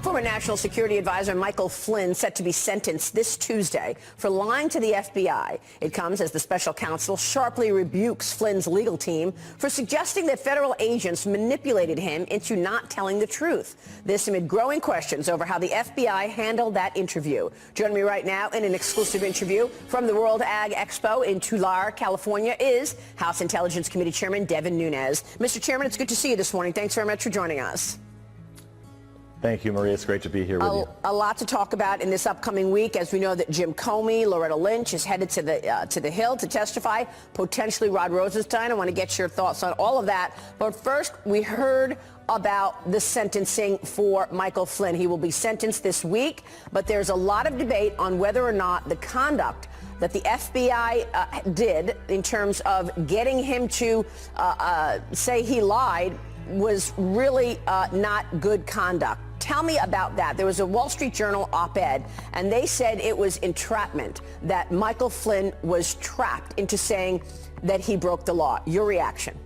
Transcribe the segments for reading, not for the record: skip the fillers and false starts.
Former National Security Advisor Michael Flynn set to be sentenced this Tuesday for lying to the FBI. It comes as the special counsel sharply rebukes Flynn's legal team for suggesting that federal agents manipulated him into not telling the truth. This amid growing questions over how the FBI handled that interview. Joining me right now in an exclusive interview from the World Ag Expo in Tulare, California, is House Intelligence Committee Chairman Devin Nunes. Mr. Chairman, it's good to see you this morning. Thanks very much for joining us. Thank you, Maria. It's great to be here with you. A lot to talk about in this upcoming week, as we know that Jim Comey, Loretta Lynch is headed to the Hill to testify, potentially Rod Rosenstein. I want to get your thoughts on all of that. But first, we heard about the sentencing for Michael Flynn. He will be sentenced this week, but there's a lot of debate on whether or not the conduct that the FBI did in terms of getting him to say he lied was really not good conduct. Tell me about that. There was a Wall Street Journal op-ed, and they said it was entrapment, that Michael Flynn was trapped into saying that he broke the law. Your reaction?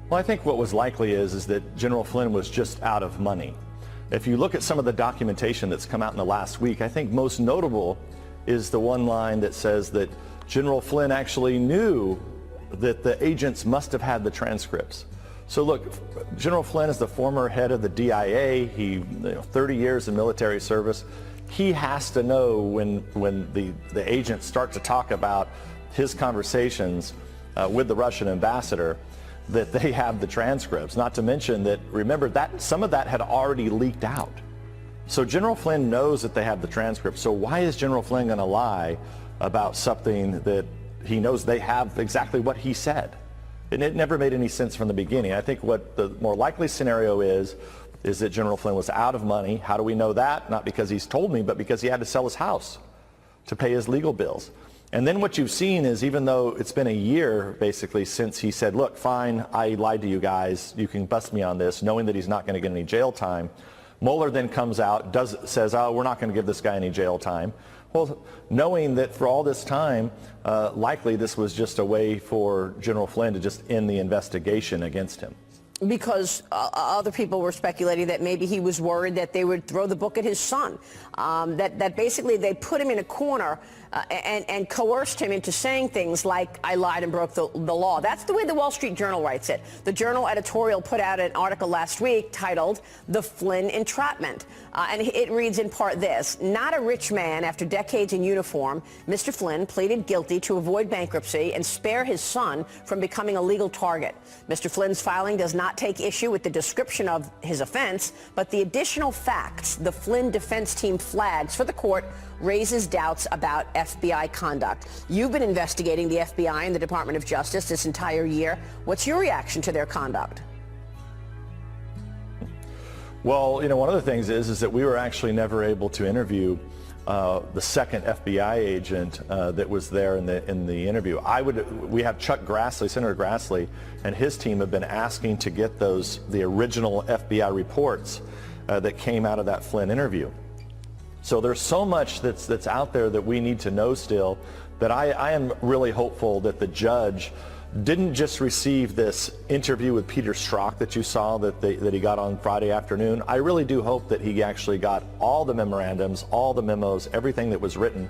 Well, I think what was likely is that General Flynn was just out of money. If you look at some of the documentation that's come out in the last week, I think most notable is the one line that says that General Flynn actually knew that the agents must have had the transcripts. So look, General Flynn is the former head of the DIA. He, 30 years in military service. He has to know when the agents start to talk about his conversations with the Russian ambassador, that they have the transcripts. Not to mention that, remember, that some of that had already leaked out. So General Flynn knows that they have the transcripts. So why is General Flynn going to lie about something that he knows they have exactly what he said? And it never made any sense from the beginning. I think what the more likely scenario is that General Flynn was out of money. How do we know that? Not because he's told me, but because he had to sell his house to pay his legal bills. And then what you've seen is, even though it's been a year basically since he said, look, fine, I lied to you guys, you can bust me on this, knowing that he's not going to get any jail time, Mueller then comes out, says, oh, we're not going to give this guy any jail time. Well, knowing that for all this time, likely this was just a way for General Flynn to just end the investigation against him. Because other people were speculating that maybe he was worried that they would throw the book at his son, that basically they put him in a corner and coerced him into saying things like, I lied and broke the law. That's the way the Wall Street Journal writes it. The Journal editorial put out an article last week titled The Flynn Entrapment. And it reads in part this: not a rich man after decades in uniform, Mr. Flynn pleaded guilty to avoid bankruptcy and spare his son from becoming a legal target. Mr. Flynn's filing does not take issue with the description of his offense, but the additional facts the Flynn defense team flags for the court raises doubts about FBI conduct. You've been investigating the FBI and the Department of Justice this entire year. What's your reaction to their conduct? Well, one of the things is that we were actually never able to interview the second FBI agent that was there in the interview. We have Chuck Grassley, Senator Grassley, and his team have been asking to get the original FBI reports that came out of that Flynn interview. So there's so much that's out there that we need to know still, that I am really hopeful that the judge didn't just receive this interview with Peter Strzok that you saw that he got on Friday afternoon. I really do hope that he actually got all the memorandums, all the memos, everything that was written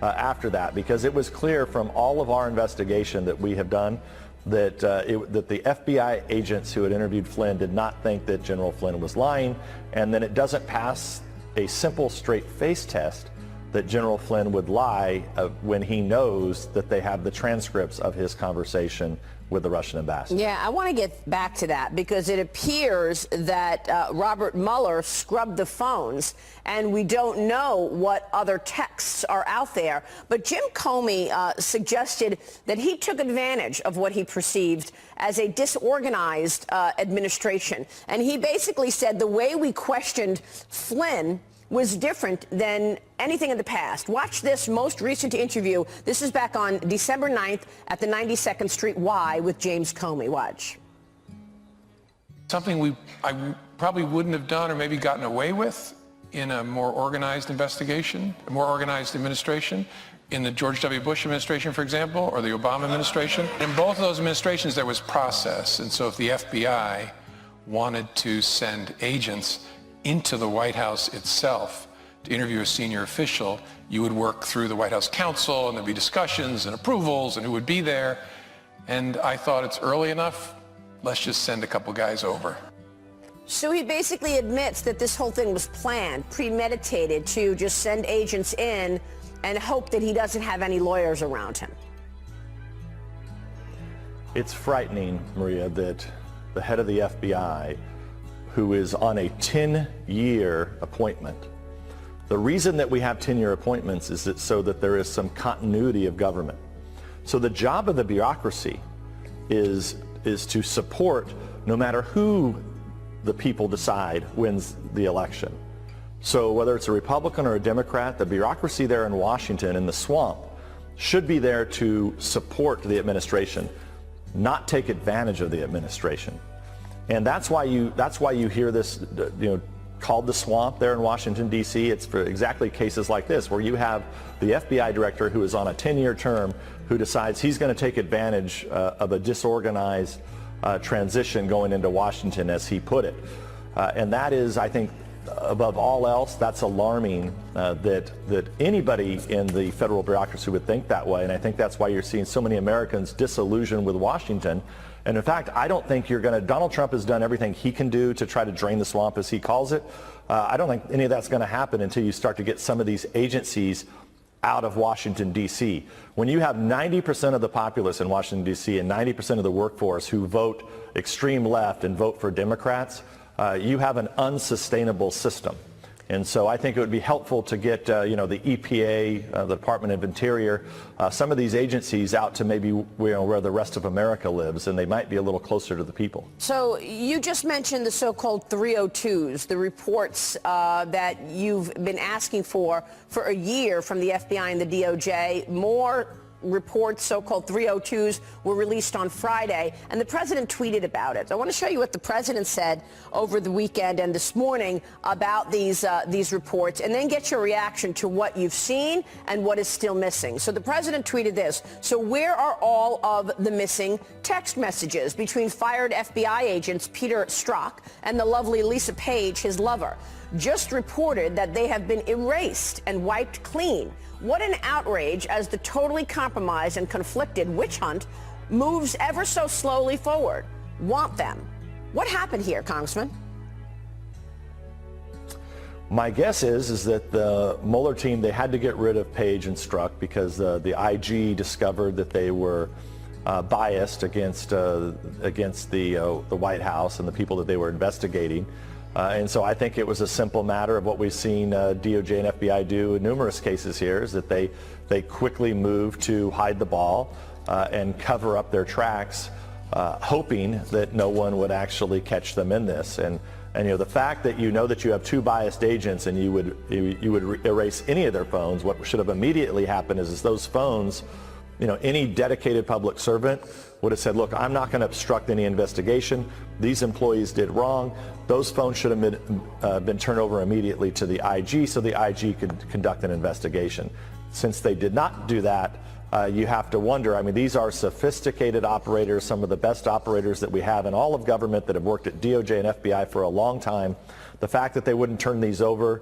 after that, because it was clear from all of our investigation that we have done that that the FBI agents who had interviewed Flynn did not think that General Flynn was lying, and then it doesn't pass a simple straight face test that General Flynn would lie when he knows that they have the transcripts of his conversation with the Russian ambassador. Yeah, I want to get back to that, because it appears that Robert Mueller scrubbed the phones, and we don't know what other texts are out there. But Jim Comey suggested that he took advantage of what he perceived as a disorganized administration. And he basically said the way we questioned Flynn was different than anything in the past. Watch this most recent interview. This is back on December 9th at the 92nd Street Y with James Comey. Watch. Something I probably wouldn't have done or maybe gotten away with in a more organized investigation, a more organized administration, in the George W. Bush administration, for example, or the Obama administration. In both of those administrations, there was process. And so if the FBI wanted to send agents into the White House itself to interview a senior official, you would work through the White House counsel, and there'd be discussions and approvals and who would be there. And I thought, it's early enough, let's just send a couple guys over. So he basically admits that this whole thing was planned, premeditated, to just send agents in and hope that he doesn't have any lawyers around him. It's frightening, Maria, that the head of the FBI, who is on a 10-year appointment, the reason that we have 10-year appointments is so that there is some continuity of government. So the job of the bureaucracy is to support no matter who the people decide wins the election. So whether it's a Republican or a Democrat, the bureaucracy there in Washington, in the swamp, should be there to support the administration, not take advantage of the administration. And that's why you hear this, called the swamp there in Washington, D.C. It's for exactly cases like this, where you have the FBI director who is on a 10-year term who decides he's going to take advantage of a disorganized transition going into Washington, as he put it. And that is, I think, above all else, that's alarming that anybody in the federal bureaucracy would think that way. And I think that's why you're seeing so many Americans disillusioned with Washington. And in fact, I don't think Donald Trump has done everything he can do to try to drain the swamp, as he calls it. I don't think any of that's going to happen until you start to get some of these agencies out of Washington, D.C. When you have 90% of the populace in Washington, D.C. and 90% of the workforce who vote extreme left and vote for Democrats, you have an unsustainable system. And so I think it would be helpful to get, the EPA, the Department of Interior, some of these agencies out to maybe where the rest of America lives, and they might be a little closer to the people. So you just mentioned the so-called 302s, the reports that you've been asking for a year from the FBI and the DOJ. More reports, so-called 302s, were released on Friday, and the president tweeted about it. I want to show you what the president said over the weekend and this morning about these reports, and then get your reaction to what you've seen and what is still missing. So the president tweeted this: so where are all of the missing text messages between fired FBI agents Peter Strzok and the lovely Lisa Page, his lover? Just reported that they have been erased and wiped clean. What an outrage as the totally compromised and conflicted witch hunt moves ever so slowly forward. Want them. What happened here, Congressman? My guess is that the Mueller team, they had to get rid of Page and Strzok because the IG discovered that they were biased against the White House and the people that they were investigating. And so I think it was a simple matter of what we've seen DOJ and FBI do in numerous cases here, is that they quickly moved to hide the ball and cover up their tracks, hoping that no one would actually catch them in this. And the fact that you have two biased agents and you would erase any of their phones, what should have immediately happened is those phones, any dedicated public servant would have said, look, I'm not going to obstruct any investigation. These employees did wrong. Those phones should have been turned over immediately to the IG so the IG could conduct an investigation. Since they did not do that, you have to wonder, these are sophisticated operators, some of the best operators that we have in all of government that have worked at DOJ and FBI for a long time. The fact that they wouldn't turn these over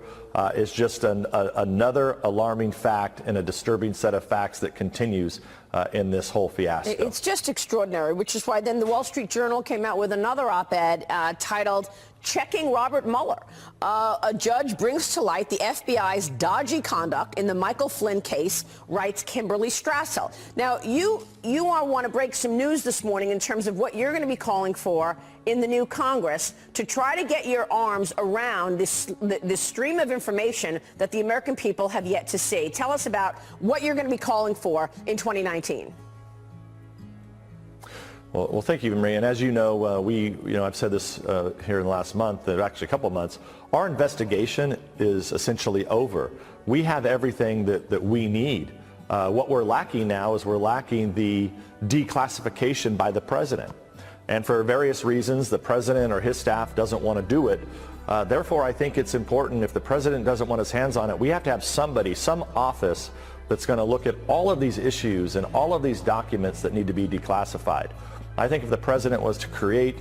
is just another alarming fact and a disturbing set of facts that continues in this whole fiasco. It's just extraordinary, which is why then the Wall Street Journal came out with another op-ed titled "Checking Robert Mueller." A judge brings to light the FBI's dodgy conduct in the Michael Flynn case, writes Kimberly Strassel. Now, you want to break some news this morning in terms of what you're going to be calling for in the new Congress to try to get your arms around this stream of information that the American people have yet to see. Tell us about what you're going to be calling for in 2019. Well, thank you, Maria. And as you know, I've said this here in the last month, actually a couple of months, our investigation is essentially over. We have everything that we need. What we're lacking now is we're lacking the declassification by the president. And for various reasons, the president or his staff doesn't want to do it. Therefore, I think it's important, if the president doesn't want his hands on it, we have to have somebody, some office that's going to look at all of these issues and all of these documents that need to be declassified. I think if the president was to create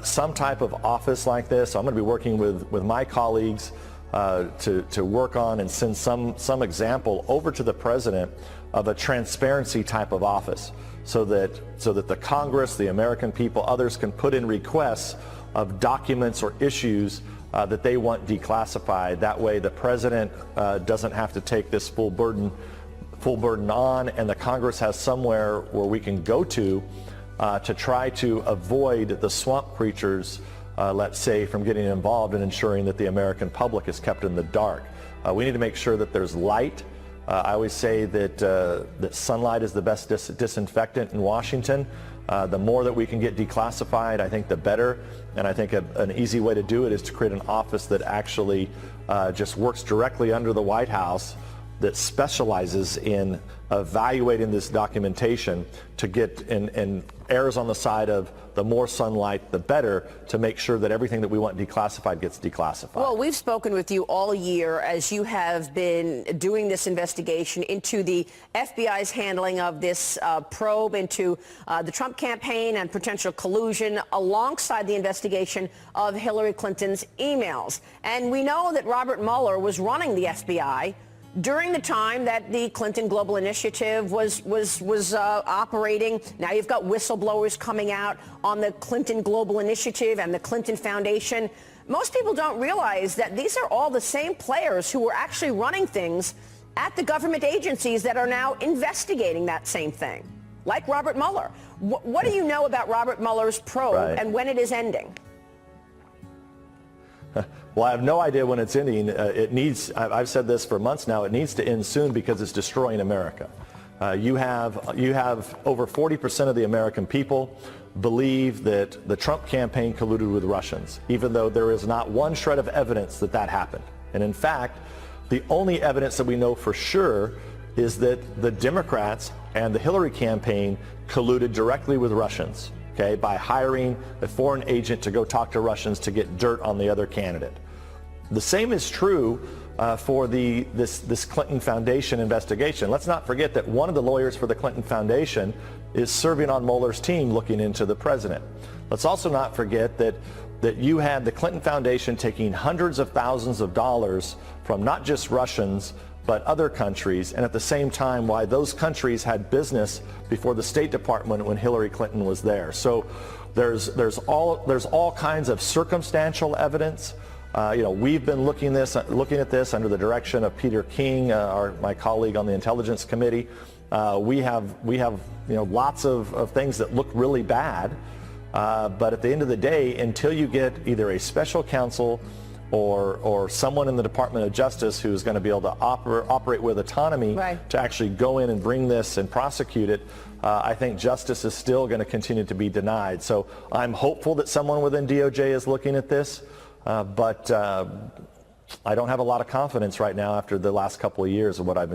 some type of office like this, I'm going to be working with my colleagues to work on and send some example over to the president of a transparency type of office, so that the Congress, the American people, others can put in requests of documents or issues that they want declassified. That way the president doesn't have to take this full burden on, and the Congress has somewhere where we can go to try to avoid the swamp creatures, let's say, from getting involved in ensuring that the American public is kept in the dark. We need to make sure that there's light. I always say that sunlight is the best disinfectant in Washington. The more that we can get declassified, I think the better. And I think an easy way to do it is to create an office that actually just works directly under the White House, that specializes in evaluating this documentation to get and errs on the side of the more sunlight, the better, to make sure that everything that we want declassified gets declassified. Well, we've spoken with you all year as you have been doing this investigation into the FBI's handling of this probe into the Trump campaign and potential collusion, alongside the investigation of Hillary Clinton's emails. And we know that Robert Mueller was running the FBI during the time that the Clinton Global Initiative was operating. Now you've got whistleblowers coming out on the Clinton Global Initiative and the Clinton Foundation. Most people don't realize that these are all the same players who were actually running things at the government agencies that are now investigating that same thing, like Robert Mueller. What do you know about Robert Mueller's probe and when it is ending? Well, I have no idea when it's ending. I've said this for months now, it needs to end soon because it's destroying America. You have over 40% of the American people believe that the Trump campaign colluded with Russians, even though there is not one shred of evidence that that happened. And in fact, the only evidence that we know for sure is that the Democrats and the Hillary campaign colluded directly with Russians, okay, by hiring a foreign agent to go talk to Russians to get dirt on the other candidate. The same is true for this Clinton Foundation investigation. Let's not forget that one of the lawyers for the Clinton Foundation is serving on Mueller's team looking into the president. Let's also not forget that you had the Clinton Foundation taking hundreds of thousands of dollars from not just Russians but other countries, and at the same time why those countries had business before the State Department when Hillary Clinton was there. So there's all kinds of circumstantial evidence. We've been looking at this under the direction of Peter King, my colleague on the Intelligence Committee. We have lots of things that look really bad, but at the end of the day, until you get either a special counsel or someone in the Department of Justice who's going to be able to operate with autonomy to actually go in and bring this and prosecute it, I think justice is still going to continue to be denied. So I'm hopeful that someone within DOJ is looking at this, but I don't have a lot of confidence right now after the last couple of years of what I've been